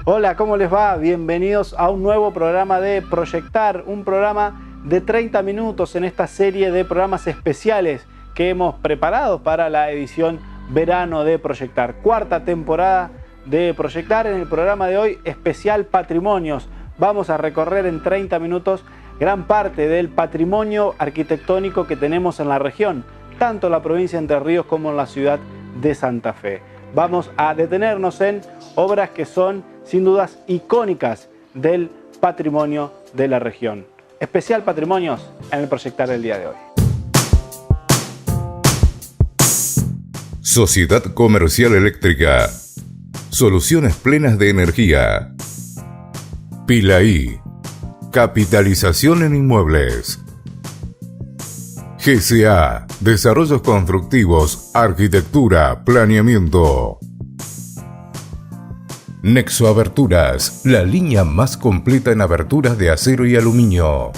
Hola, ¿cómo les va? Bienvenidos a un nuevo programa de Proyectar, un programa de 30 minutos en esta serie de programas especiales que hemos preparado para la edición verano de Proyectar. Cuarta temporada de Proyectar. En el programa de hoy, especial Patrimonios. Vamos a recorrer en 30 minutos gran parte del patrimonio arquitectónico que tenemos en la región, tanto en la provincia de Entre Ríos como en la ciudad de Santa Fe. Vamos a detenernos en obras que son, sin dudas, icónicas del patrimonio de la región. Especial Patrimonios en el Proyectar del día de hoy. Sociedad Comercial Eléctrica. Soluciones plenas de energía. Pilaí. Capitalización en inmuebles. GCA. Desarrollos constructivos, arquitectura, planeamiento. Nexo Aberturas. La línea más completa en aberturas de acero y aluminio.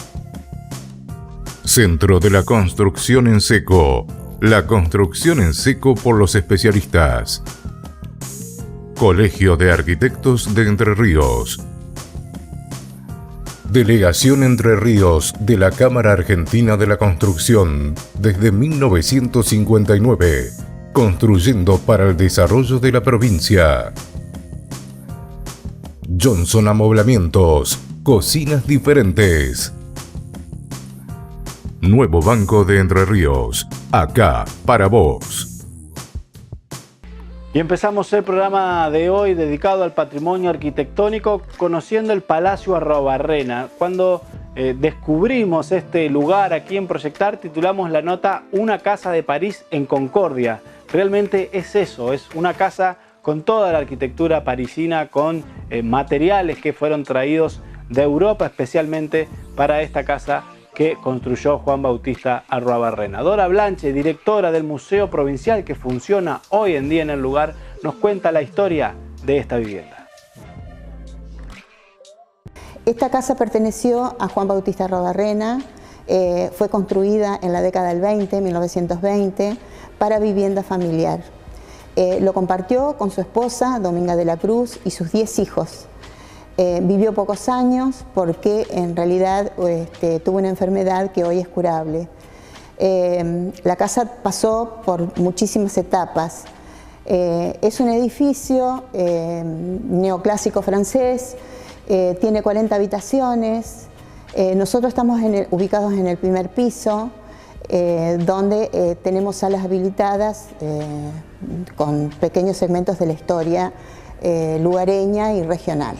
Centro de la Construcción en Seco. La construcción en seco por los especialistas. Colegio de Arquitectos de Entre Ríos. Delegación Entre Ríos de la Cámara Argentina de la Construcción desde 1959, construyendo para el desarrollo de la provincia. Johnson Amoblamientos, cocinas diferentes. Nuevo Banco de Entre Ríos, acá para vos. Y empezamos el programa de hoy dedicado al patrimonio arquitectónico conociendo el Palacio Arruabarrena. Cuando descubrimos este lugar aquí en Proyectar, titulamos la nota Una casa de París en Concordia. Realmente es eso, es una casa con toda la arquitectura parisina, con materiales que fueron traídos de Europa especialmente para esta casa que construyó Juan Bautista Arruabarrena. Dora Blanche, directora del Museo Provincial que funciona hoy en día en el lugar, nos cuenta la historia de esta vivienda. Esta casa perteneció a Juan Bautista Arruabarrena, fue construida en la década del 20, 1920, para vivienda familiar. Lo compartió con su esposa, Dominga de la Cruz, y sus 10 hijos. Vivió pocos años porque en realidad tuvo una enfermedad que hoy es curable. La casa pasó por muchísimas etapas. Es un edificio neoclásico francés, tiene 40 habitaciones. Nosotros estamos ubicados en el primer piso, donde tenemos salas habilitadas con pequeños segmentos de la historia lugareña y regional.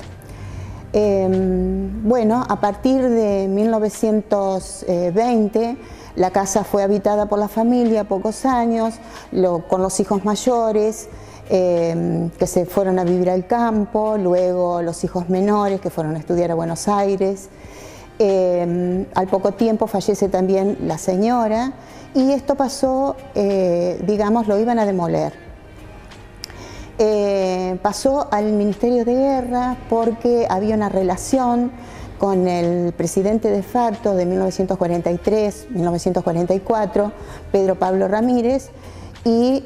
Bueno, a partir de 1920 la casa fue habitada por la familia pocos años, con los hijos mayores que se fueron a vivir al campo, luego los hijos menores que fueron a estudiar a Buenos Aires. Al poco tiempo fallece también la señora y esto pasó, digamos, lo iban a demoler. Pasó al Ministerio de Guerra porque había una relación con el presidente de facto de 1943-1944, Pedro Pablo Ramírez, y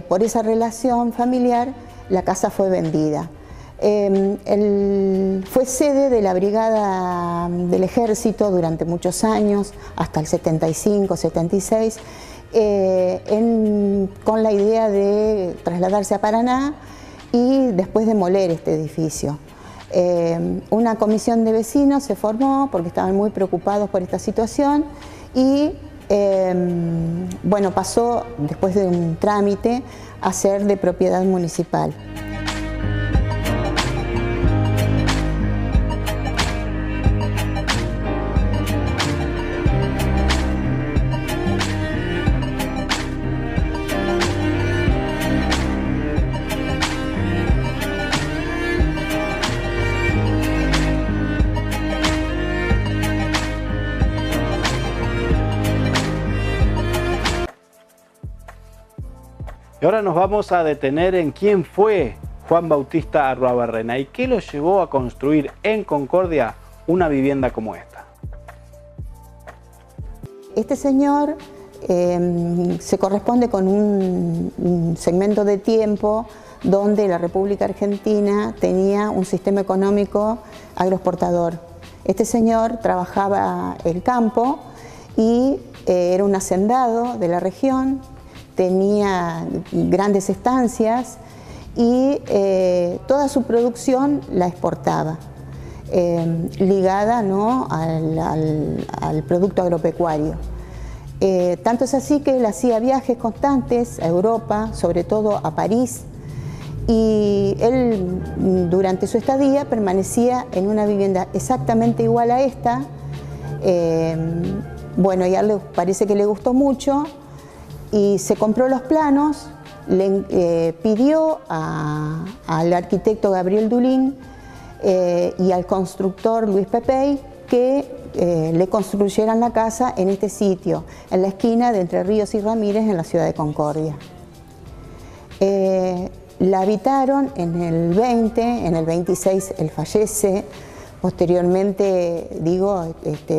por esa relación familiar la casa fue vendida. Fue sede de la Brigada del Ejército durante muchos años, hasta el 75-76, con la idea de trasladarse a Paraná y después demoler este edificio. Una comisión de vecinos se formó porque estaban muy preocupados por esta situación y bueno, pasó después de un trámite a ser de propiedad municipal. Y ahora nos vamos a detener en quién fue Juan Bautista Arruabarrena y qué lo llevó a construir en Concordia una vivienda como esta. Este señor se corresponde con un segmento de tiempo donde la República Argentina tenía un sistema económico agroexportador. Este señor trabajaba el campo y era un hacendado de la región, tenía grandes estancias y toda su producción la exportaba, ligada, ¿no?, al producto agropecuario. Tanto es así que él hacía viajes constantes a Europa, sobre todo a París, y él durante su estadía permanecía en una vivienda exactamente igual a esta. Bueno, y a él parece que le gustó mucho y se compró los planos, le pidió al arquitecto Gabriel Dulin y al constructor Luis Pepey que le construyeran la casa en este sitio, en la esquina de Entre Ríos y Ramírez, en la ciudad de Concordia. La habitaron en el 20, en el 26 él fallece, posteriormente, digo,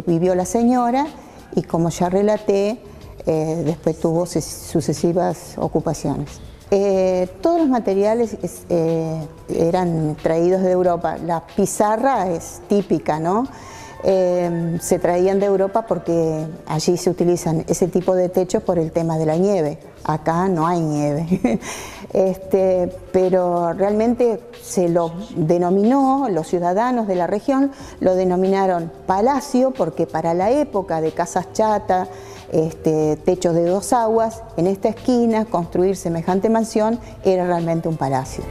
vivió la señora y, como ya relaté, después tuvo sucesivas ocupaciones. Todos los materiales eran traídos de Europa. La pizarra es típica, ¿no? Se traían de Europa porque allí se utilizan ese tipo de techos por el tema de la nieve. Acá no hay nieve. Pero realmente se lo denominó, los ciudadanos de la región lo denominaron palacio, porque para la época de casas chatas, techos de 2 aguas, en esta esquina construir semejante mansión era realmente un palacio.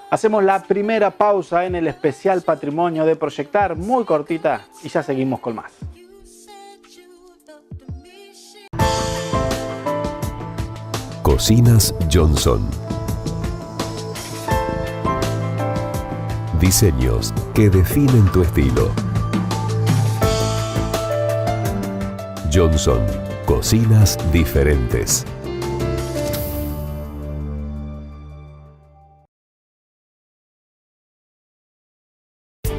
Hacemos la primera pausa en el especial Patrimonio de Proyectar, muy cortita, y ya seguimos con más. Cocinas Johnson. Diseños que definen tu estilo. Johnson, cocinas diferentes.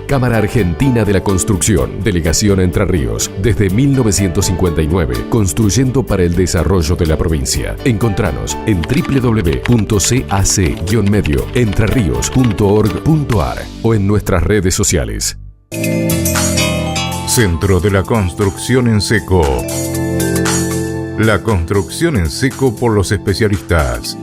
Cámara Argentina de la Construcción, Delegación Entre Ríos, desde 1959, construyendo para el desarrollo de la provincia. Encontranos en www.cac-medioentreríos.org.ar o en nuestras redes sociales. Centro de la Construcción en Seco. La construcción en seco por los especialistas.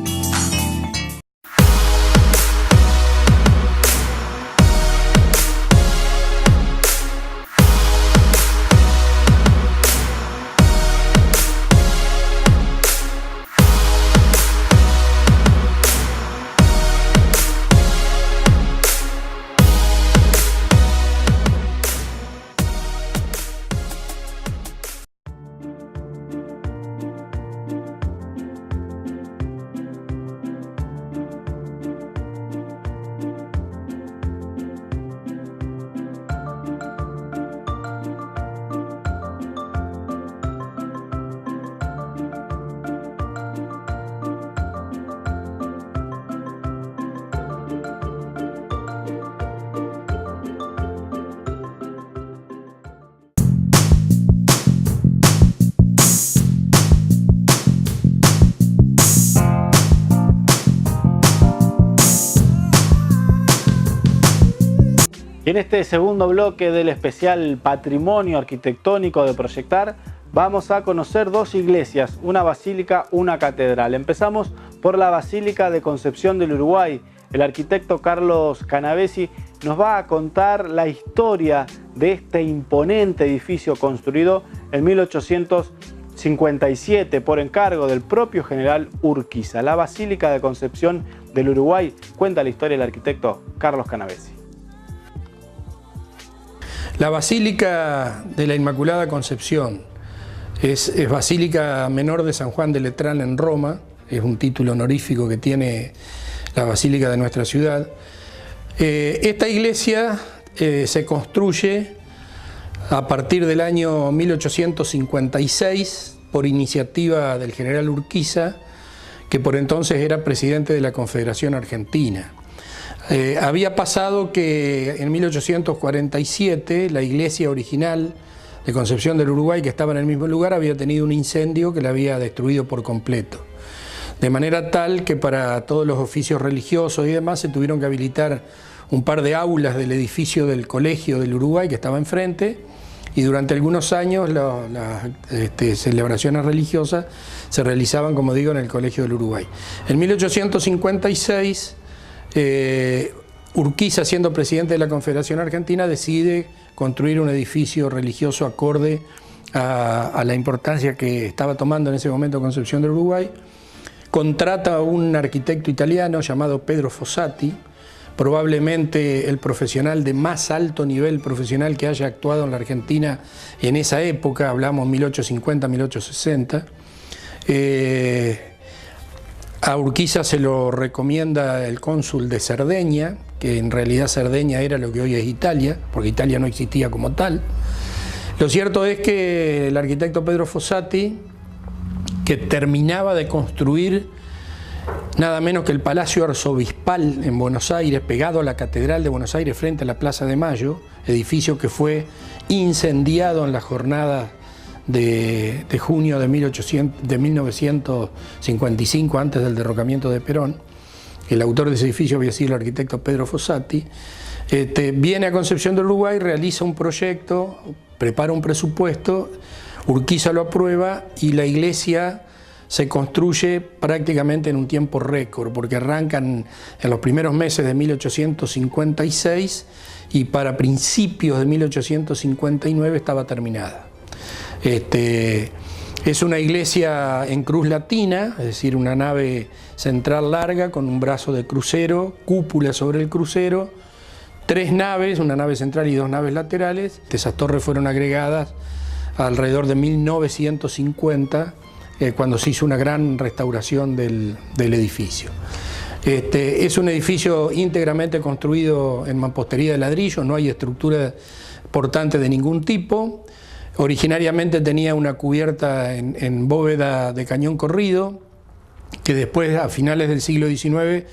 Y en este segundo bloque del especial Patrimonio Arquitectónico de Proyectar, vamos a conocer 2 iglesias, una basílica, una catedral. Empezamos por la Basílica de Concepción del Uruguay. El arquitecto Carlos Canavesi nos va a contar la historia de este imponente edificio construido en 1857 por encargo del propio general Urquiza. La Basílica de Concepción del Uruguay cuenta la historia del arquitecto Carlos Canavesi. La Basílica de la Inmaculada Concepción es Basílica Menor de San Juan de Letrán en Roma, es un título honorífico que tiene la basílica de nuestra ciudad. Esta iglesia se construye a partir del año 1856 por iniciativa del general Urquiza, que por entonces era presidente de la Confederación Argentina. Había pasado que en 1847 la iglesia original de Concepción del Uruguay, que estaba en el mismo lugar, había tenido un incendio que la había destruido por completo. De manera tal que para todos los oficios religiosos y demás se tuvieron que habilitar un par de aulas del edificio del Colegio del Uruguay que estaba enfrente, y durante algunos años las celebraciones religiosas se realizaban, como digo, en el Colegio del Uruguay. En 1856, Urquiza, siendo presidente de la Confederación Argentina, decide construir un edificio religioso acorde a la importancia que estaba tomando en ese momento Concepción del Uruguay. Contrata a un arquitecto italiano llamado Pedro Fossati, probablemente el profesional de más alto nivel profesional que haya actuado en la Argentina en esa época, hablamos 1850-1860. A Urquiza se lo recomienda el cónsul de Cerdeña, que en realidad Cerdeña era lo que hoy es Italia, porque Italia no existía como tal. Lo cierto es que el arquitecto Pedro Fossati, que terminaba de construir nada menos que el Palacio Arzobispal en Buenos Aires, pegado a la Catedral de Buenos Aires frente a la Plaza de Mayo, edificio que fue incendiado en la jornada de junio de 1955, antes del derrocamiento de Perón. El autor de ese edificio había sido el arquitecto Pedro Fossati. Viene a Concepción del Uruguay, realiza un proyecto, prepara un presupuesto, Urquiza lo aprueba y la iglesia se construye prácticamente en un tiempo récord, porque arrancan en los primeros meses de 1856 y para principios de 1859 estaba terminada. Es una iglesia en cruz latina, es decir, una nave central larga con un brazo de crucero, cúpula sobre el crucero, 3 naves, una nave central y 2 naves laterales. Esas torres fueron agregadas alrededor de 1950, cuando se hizo una gran restauración del edificio. Es un edificio íntegramente construido en mampostería de ladrillo, no hay estructura portante de ningún tipo. Originariamente tenía una cubierta en bóveda de cañón corrido, que después, a finales del siglo XIX,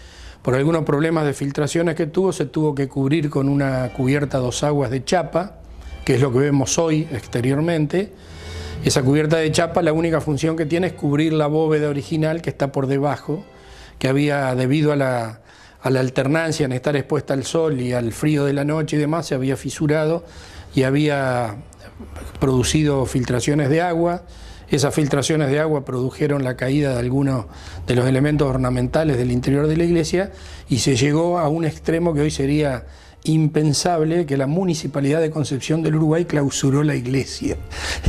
por algunos problemas de filtraciones que tuvo, se tuvo que cubrir con una cubierta a 2 aguas de chapa, que es lo que vemos hoy exteriormente. Esa cubierta de chapa, la única función que tiene es cubrir la bóveda original que está por debajo, que había, debido a la alternancia en estar expuesta al sol y al frío de la noche y demás, se había fisurado y había producido filtraciones de agua. Esas filtraciones de agua produjeron la caída de algunos de los elementos ornamentales del interior de la iglesia y se llegó a un extremo que hoy sería impensable, que la Municipalidad de Concepción del Uruguay clausuró la iglesia.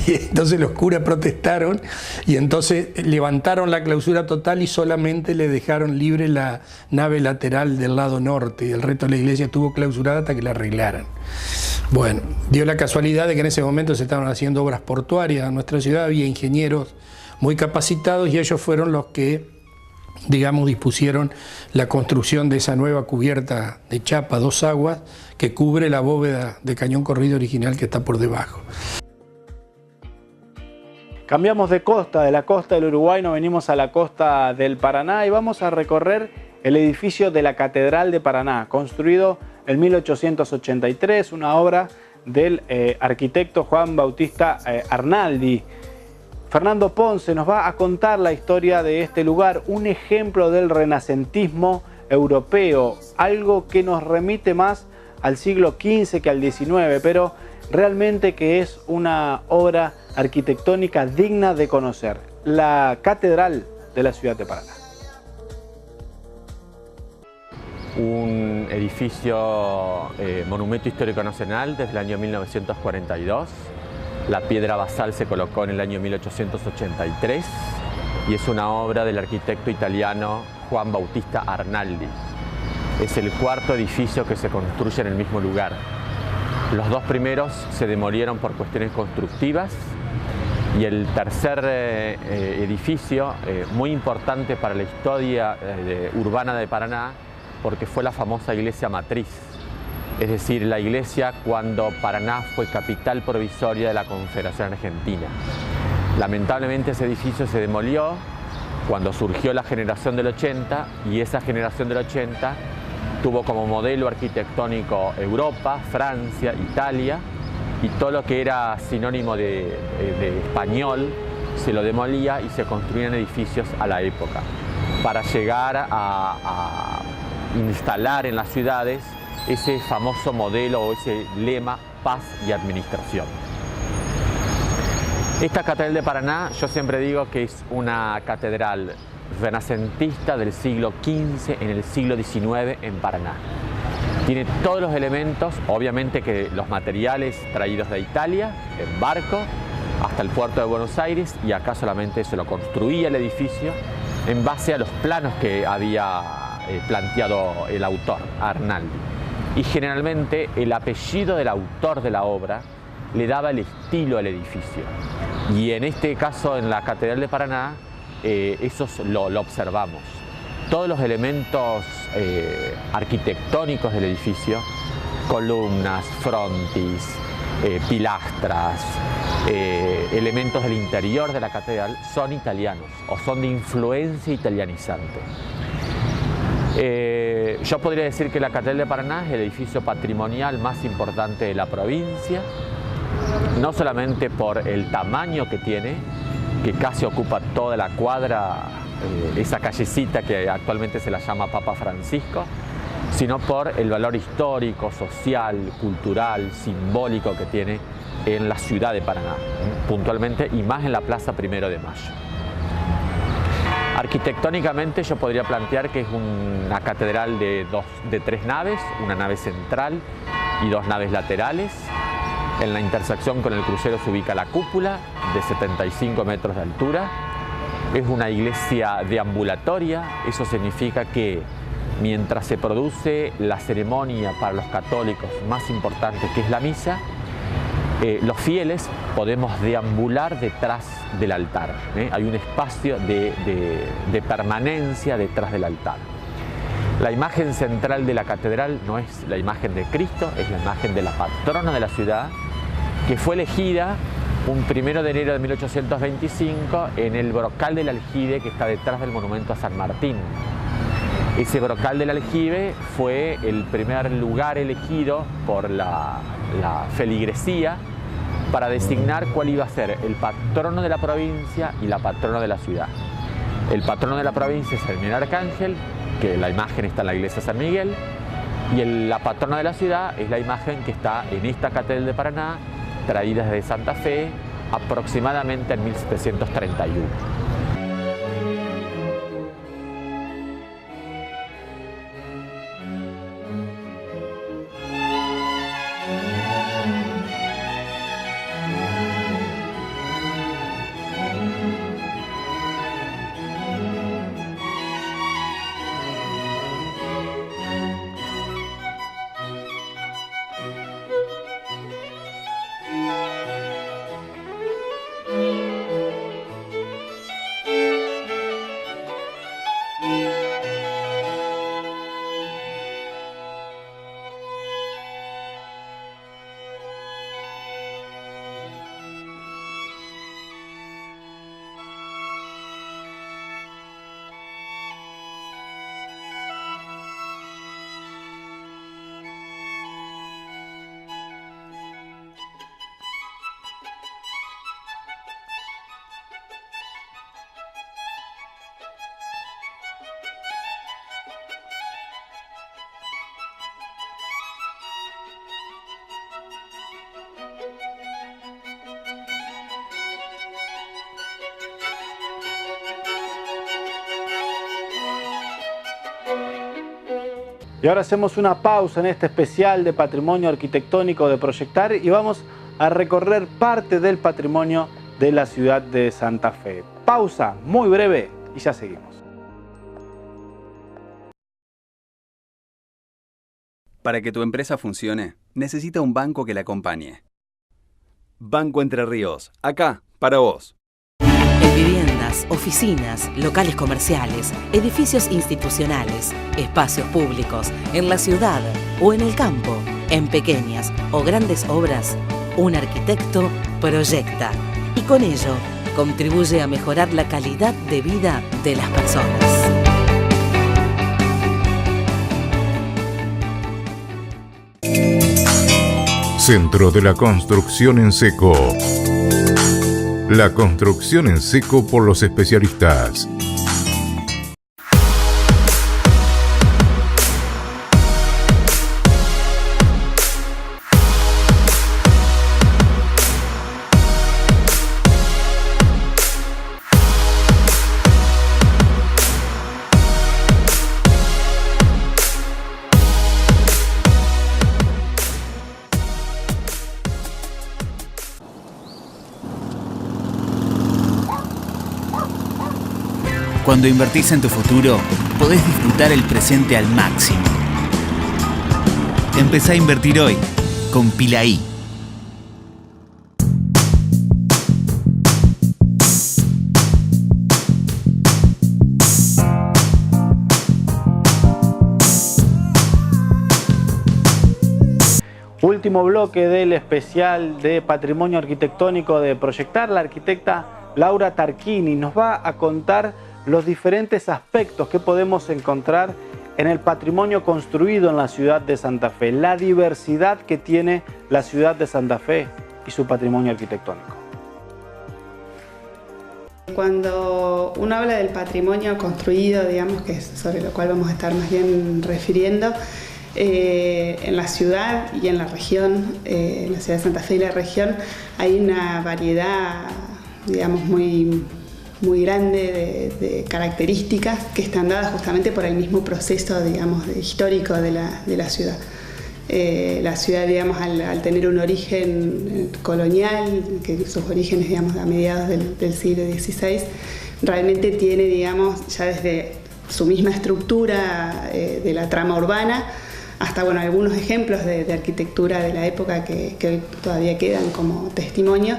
Y entonces los curas protestaron y entonces levantaron la clausura total y solamente le dejaron libre la nave lateral del lado norte, y el resto de la iglesia estuvo clausurada hasta que la arreglaran. Bueno, dio la casualidad de que en ese momento se estaban haciendo obras portuarias en nuestra ciudad, había ingenieros muy capacitados y ellos fueron los que, digamos, dispusieron la construcción de esa nueva cubierta de chapa 2 aguas que cubre la bóveda de cañón corrido original que está por debajo. Cambiamos de la costa del Uruguay nos venimos a la costa del Paraná y vamos a recorrer el edificio de la Catedral de Paraná, construido en 1883, una obra del arquitecto Juan Bautista Arnaldi. Fernando Ponce nos va a contar la historia de este lugar, un ejemplo del renacentismo europeo, algo que nos remite más al siglo XV que al XIX, pero realmente que es una obra arquitectónica digna de conocer, la Catedral de la ciudad de Paraná. Un edificio monumento histórico nacional desde el año 1942. La piedra basal se colocó en el año 1883 y es una obra del arquitecto italiano Juan Bautista Arnaldi. Es el 4º edificio que se construye en el mismo lugar. Los 2 primeros se demolieron por cuestiones constructivas Y el tercer edificio, muy importante para la historia urbana de Paraná, porque fue la famosa iglesia matriz, es decir, la iglesia cuando Paraná fue capital provisoria de la Confederación Argentina. Lamentablemente ese edificio se demolió cuando surgió la generación del 80, y esa generación del 80 tuvo como modelo arquitectónico Europa, Francia, Italia, y todo lo que era sinónimo de español se lo demolía y se construían edificios a la época para llegar a instalar en las ciudades ese famoso modelo o ese lema paz y administración. Esta Catedral de Paraná, yo siempre digo que es una catedral renacentista del siglo XV en el siglo XIX en Paraná. Tiene todos los elementos, obviamente que los materiales traídos de Italia, en barco, hasta el puerto de Buenos Aires, y acá solamente se lo construía el edificio en base a los planos que había planteado el autor, Arnaldi. Y generalmente el apellido del autor de la obra le daba el estilo al edificio. Y en este caso, en la Catedral de Paraná, eso lo observamos. Todos los elementos arquitectónicos del edificio, columnas, frontis, pilastras, elementos del interior de la catedral, son italianos o son de influencia italianizante. Yo podría decir que la Catedral de Paraná es el edificio patrimonial más importante de la provincia, no solamente por el tamaño que tiene, que casi ocupa toda la cuadra, esa callecita que actualmente se la llama Papa Francisco, sino por el valor histórico, social, cultural, simbólico que tiene en la ciudad de Paraná, puntualmente, y más en la Plaza Primero de Mayo. Arquitectónicamente yo podría plantear que es una catedral de tres naves, una nave central y dos naves laterales. En la intersección con el crucero se ubica la cúpula de 75 metros de altura. Es una iglesia deambulatoria, eso significa que mientras se produce la ceremonia para los católicos más importante, que es la misa, los fieles podemos deambular detrás del altar. Hay un espacio de permanencia detrás del altar. La imagen central de la catedral no es la imagen de Cristo, es la imagen de la patrona de la ciudad, que fue elegida un 1 de enero de 1825 en el brocal del aljibe que está detrás del monumento a San Martín. Ese brocal del aljibe fue el primer lugar elegido por la feligresía para designar cuál iba a ser el patrono de la provincia y la patrona de la ciudad. El patrono de la provincia es el Miguel Arcángel, que la imagen está en la iglesia de San Miguel, y la patrona de la ciudad es la imagen que está en esta Catedral de Paraná, traída desde Santa Fe aproximadamente en 1731. Y ahora hacemos una pausa en este especial de Patrimonio Arquitectónico de Proyectar y vamos a recorrer parte del patrimonio de la ciudad de Santa Fe. Pausa muy breve y ya seguimos. Para que tu empresa funcione, necesita un banco que la acompañe. Banco Entre Ríos, acá, para vos. En viviendas, oficinas, locales comerciales, edificios institucionales, espacios públicos, en la ciudad o en el campo, en pequeñas o grandes obras, un arquitecto proyecta y con ello contribuye a mejorar la calidad de vida de las personas. Centro de la Construcción en Seco. La construcción en seco por los especialistas. Cuando invertís en tu futuro, podés disfrutar el presente al máximo. Empezá a invertir hoy con Pilaí. Último bloque del especial de Patrimonio Arquitectónico de Proyectar. La arquitecta Laura Tarquini nos va a contar los diferentes aspectos que podemos encontrar en el patrimonio construido en la ciudad de Santa Fe, la diversidad que tiene la ciudad de Santa Fe y su patrimonio arquitectónico. Cuando uno habla del patrimonio construido, digamos, que es sobre lo cual vamos a estar más bien refiriendo, en la ciudad y en la región, en la ciudad de Santa Fe y la región, hay una variedad, digamos, muy grande de características que están dadas justamente por el mismo proceso, digamos, histórico de la ciudad. La ciudad, digamos, al tener un origen colonial, que sus orígenes, digamos, a mediados del siglo XVI, realmente tiene, digamos, ya desde su misma estructura de la trama urbana, hasta, bueno, algunos ejemplos de arquitectura de la época que hoy todavía quedan como testimonio,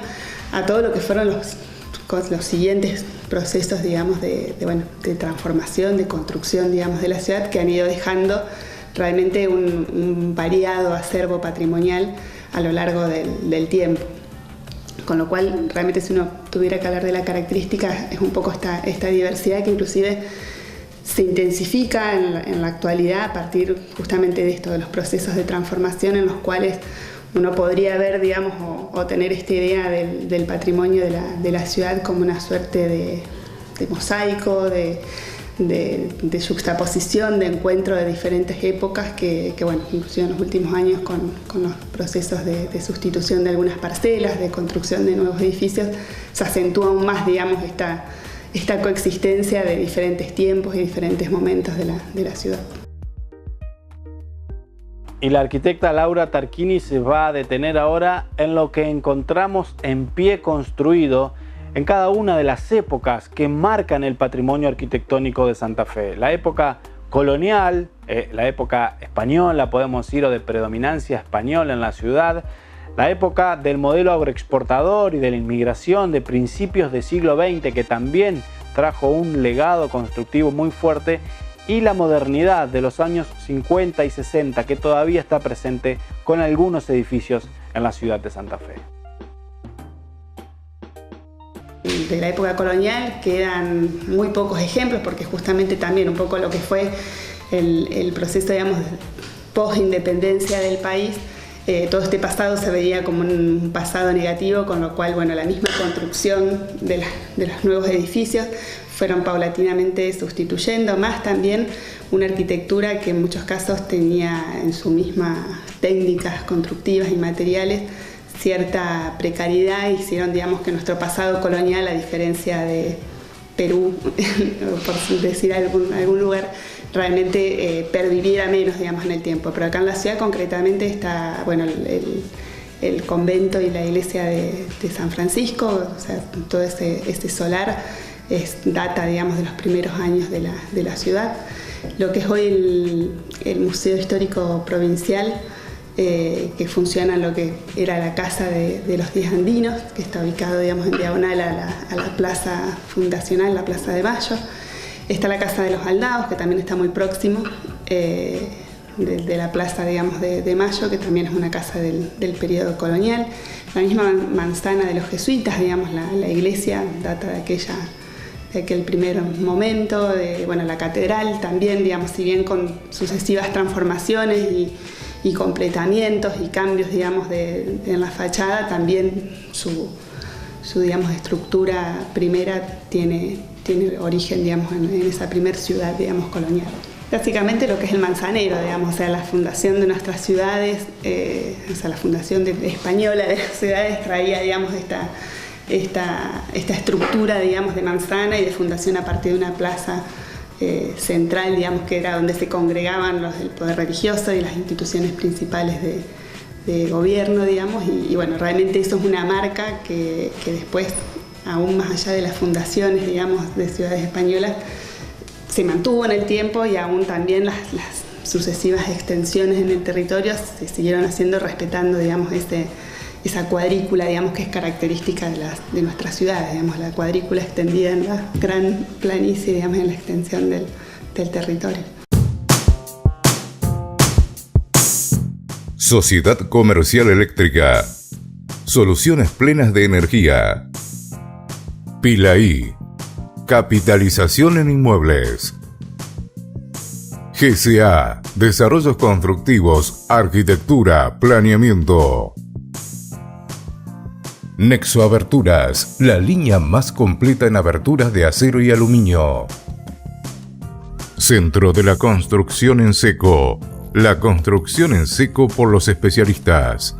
a todo lo que fueron los siguientes procesos, digamos, de transformación, de construcción, digamos, de la ciudad, que han ido dejando realmente un variado acervo patrimonial a lo largo del tiempo. Con lo cual, realmente, si uno tuviera que hablar de la característica, es un poco esta diversidad que inclusive se intensifica en la actualidad a partir justamente de esto, de los procesos de transformación en los cuales uno podría ver, digamos, o tener esta idea del patrimonio de la ciudad como una suerte de mosaico, de juxtaposición, de encuentro de diferentes épocas que bueno, inclusive en los últimos años con los procesos de sustitución de algunas parcelas, de construcción de nuevos edificios, se acentúa aún más, digamos, esta coexistencia de diferentes tiempos y diferentes momentos de la ciudad. Y la arquitecta Laura Tarquini se va a detener ahora en lo que encontramos en pie construido en cada una de las épocas que marcan el patrimonio arquitectónico de Santa Fe. La época colonial, la época española, podemos decir, o de predominancia española en la ciudad, la época del modelo agroexportador y de la inmigración de principios del siglo XX, que también trajo un legado constructivo muy fuerte, y la modernidad de los años 50 y 60, que todavía está presente con algunos edificios en la ciudad de Santa Fe. De la época colonial quedan muy pocos ejemplos, porque justamente también un poco lo que fue el proceso, digamos, post-independencia del país, todo este pasado se veía como un pasado negativo, con lo cual, bueno, la misma construcción de los nuevos edificios fueron paulatinamente sustituyendo, más también una arquitectura que en muchos casos tenía en sus mismas técnicas constructivas y materiales cierta precariedad, y hicieron, digamos, que nuestro pasado colonial, a diferencia de Perú, por decir algún lugar, realmente perviviera menos, digamos, en el tiempo. Pero acá en la ciudad concretamente está, bueno, el convento y la iglesia de San Francisco, o sea, todo este solar data, digamos, de los primeros años de la ciudad. Lo que es hoy el Museo Histórico Provincial que funciona en lo que era la Casa de los 10 Andinos, que está ubicado, digamos, en diagonal a la plaza fundacional, la Plaza de Mayo. Está la Casa de los Aldaos, que también está muy próximo de la Plaza, digamos, de Mayo, que también es una casa del periodo colonial. La misma manzana de los jesuitas, digamos, la iglesia data de aquel primer momento, la catedral también, digamos, si bien con sucesivas transformaciones y completamientos y cambios, digamos, en la fachada, también su digamos, estructura primera tiene origen, digamos, en esa primer ciudad, digamos, colonial. Básicamente lo que es el manzanero, digamos, o sea, la fundación de nuestras ciudades, la fundación española de las ciudades traía, digamos, esta estructura, digamos, de manzana y de fundación a partir de una plaza central, digamos, que era donde se congregaban los del poder religioso y las instituciones principales de gobierno, digamos, y bueno, realmente eso es una marca que después, aún más allá de las fundaciones, digamos, de ciudades españolas, se mantuvo en el tiempo y aún también las sucesivas extensiones en el territorio se siguieron haciendo respetando, digamos, esa cuadrícula, digamos, que es característica de nuestras ciudades, digamos, la cuadrícula extendida en la gran planicie, digamos, en la extensión del territorio. Sociedad Comercial Eléctrica. Soluciones plenas de energía. Pilaí. Capitalización en inmuebles. GCA. Desarrollos constructivos, arquitectura, planeamiento. Nexo Aberturas, la línea más completa en aberturas de acero y aluminio. Centro de la Construcción en Seco. La construcción en seco por los especialistas.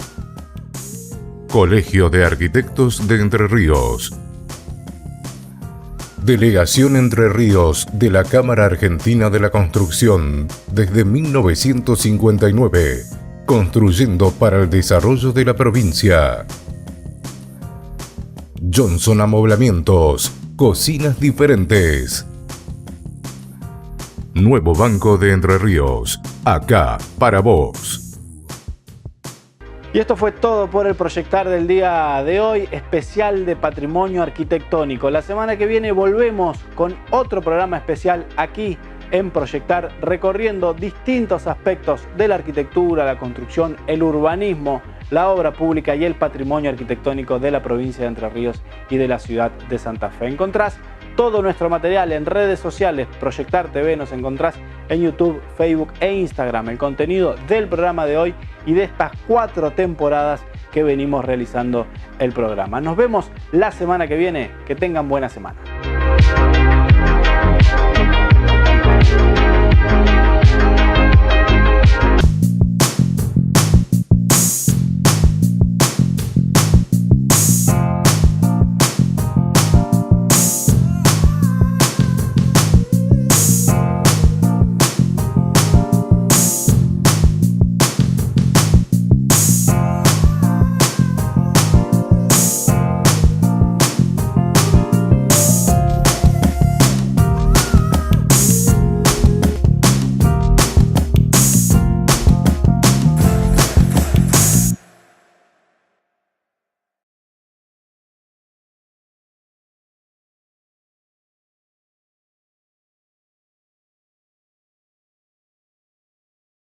Colegio de Arquitectos de Entre Ríos. Delegación Entre Ríos de la Cámara Argentina de la Construcción desde 1959, construyendo para el desarrollo de la provincia. Johnson Amoblamientos, cocinas diferentes. Nuevo Banco de Entre Ríos, acá para vos. Y esto fue todo por el Proyectar del día de hoy, especial de patrimonio arquitectónico. La semana que viene volvemos con otro programa especial aquí en Proyectar, recorriendo distintos aspectos de la arquitectura, la construcción, el urbanismo, la obra pública y el patrimonio arquitectónico de la provincia de Entre Ríos y de la ciudad de Santa Fe. Encontrás todo nuestro material en redes sociales, Proyectar TV, nos encontrás en YouTube, Facebook e Instagram. El contenido del programa de hoy y de estas 4 temporadas que venimos realizando el programa. Nos vemos la semana que viene. Que tengan buena semana.